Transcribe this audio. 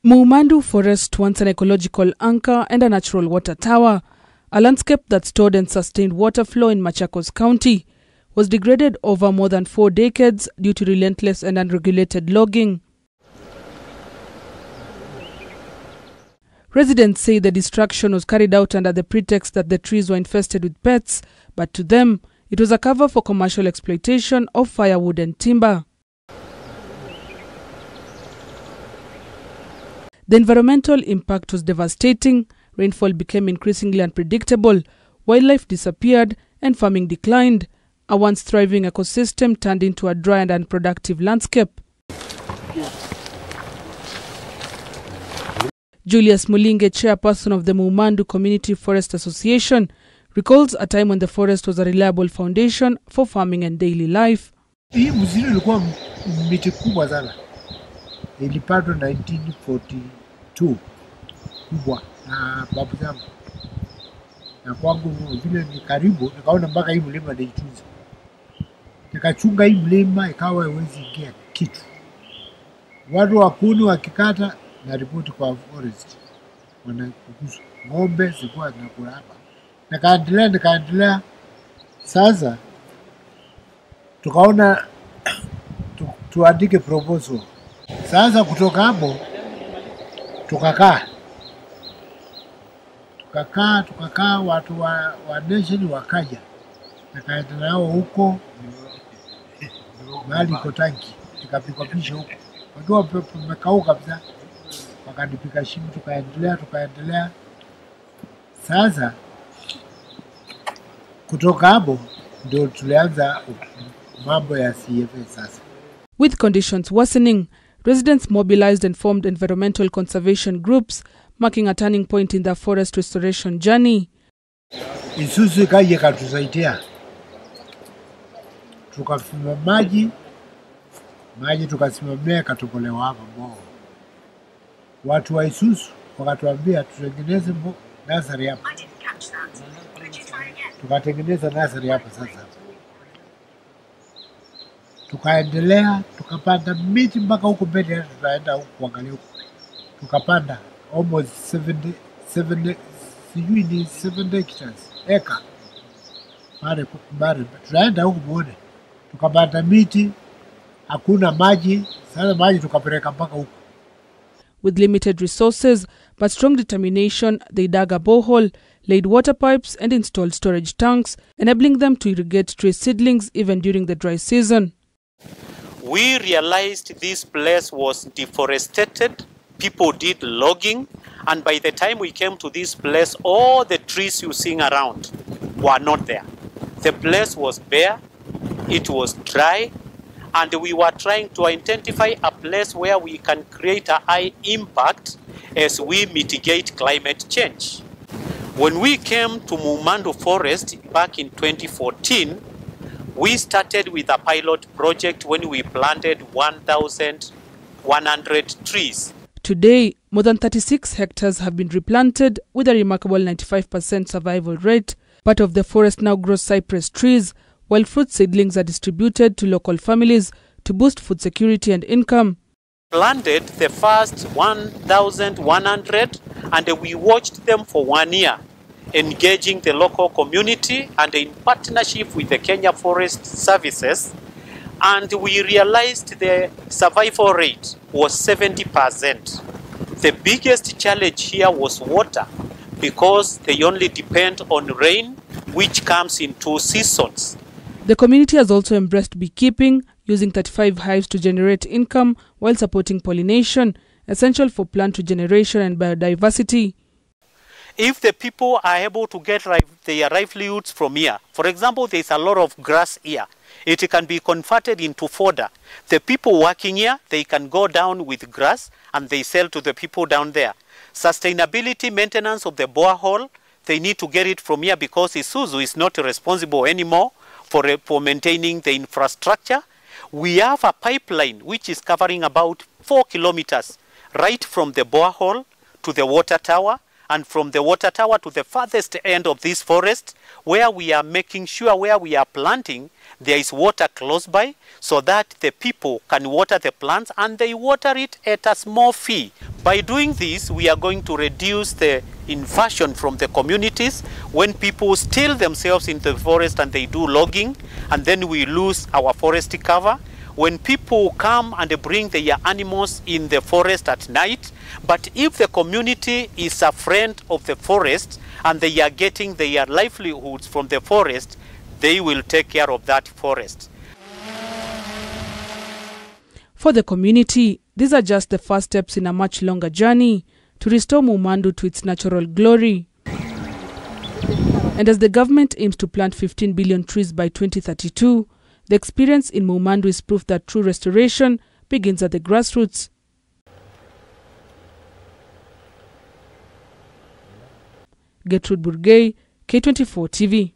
Muumandu Forest, once an ecological anchor and a natural water tower, a landscape that stored and sustained water flow in Machakos County, was degraded over more than 4 decades due to relentless and unregulated logging. Residents say the destruction was carried out under the pretext that the trees were infested with pests, but to them, it was a cover for commercial exploitation of firewood and timber. The environmental impact was devastating, rainfall became increasingly unpredictable, wildlife disappeared, and farming declined. A once thriving ecosystem turned into a dry and unproductive landscape. Julius Mulinge, chairperson of the Muumandu Community Forest Association, recalls a time when the forest was a reliable foundation for farming and daily life. Hii msitu ilikuwa miti kubwa sana. Ilipandwa 1942 kubwa na babu zangu. Na kwangu vile ni karibu, nikaona mpaka hii mlima naitunza. Nikachunga hii mlima ikawa haiwezi ingia kitu. Watu wa kuni wakikata na ripoti kwa forest. Wanakukusu ng'ombe zilikuwa zinakula hapa. Nikaendelea. Sasa tukaona tuandike proposal. Sasa kutoka hapo tukakaa watu wa nation wakaja. Nikaenda nao huko mahali iko tanki. Nikapikwa pisha huko. Wakiwa pamekauka kabisa. Wakanipika shimo tukaendelea. Sasa kutoka hapo ndio tulianza mambo ya CFA sasa. With conditions worsening, residents mobilized and formed environmental conservation groups, marking a turning point in their forest restoration journey. Isusu kaje katusaidia. Tukafuma maji tukasimamia katokolewa hapa mbao. Watu wa Isusu wakatuambia tutengeneze nursery hapa. Tukatengeneza nursery hapa sasa. Tukaendelea, tukapanda miti mpaka huko mbele, tutaenda huko kuangalia huko. Tukapanda almost 70 hectares, eka. Pale, tutaenda huko muone. Tukapanda miti, hakuna maji, sasa maji tukapeleka mpaka huko. With limited resources but strong determination, they dug a borehole, laid water pipes and installed storage tanks, enabling them to irrigate tree seedlings even during the dry season. We realized this place was deforested, people did logging, and by the time we came to this place, all the trees you see around were not there. The place was bare, it was dry, and we were trying to identify a place where we can create a high impact as we mitigate climate change. When we came to Muumandu Forest back in 2014, we started with a pilot project when we planted 1,100 trees. Today, more than 36 hectares have been replanted with a remarkable 95% survival rate. Part of the forest now grows cypress trees, while fruit seedlings are distributed to local families to boost food security and income. Planted the first 1,100 and we watched them for 1 year, engaging the local community and in partnership with the Kenya Forest Services, and we realized the survival rate was 70%. The biggest challenge here was water, because they only depend on rain, which comes in 2 seasons. The community has also embraced beekeeping, using 35 hives to generate income while supporting pollination, essential for plant regeneration and biodiversity. If the people are able to get their livelihoods from here, for example, there is a lot of grass here, it can be converted into fodder. The people working here, they can go down with grass and they sell to the people down there. Sustainability maintenance of the borehole, they need to get it from here because Isuzu is not responsible anymore for maintaining the infrastructure. We have a pipeline which is covering about 4 kilometers, right from the borehole to the water tower, and from the water tower to the farthest end of this forest, where we are making sure where we are planting, there is water close by, so that the people can water the plants, and they water it at a small fee. By doing this, we are going to reduce the invasion from the communities when people steal themselves in the forest and they do logging, and then we lose our forest cover. When people come and bring their animals in the forest at night, but if the community is a friend of the forest and they are getting their livelihoods from the forest, they will take care of that forest. For the community, these are just the first steps in a much longer journey to restore Muumandu to its natural glory. And as the government aims to plant 15 billion trees by 2032, the experience in Muumandu is proof that true restoration begins at the grassroots. Gertrude Burgay, K24 TV.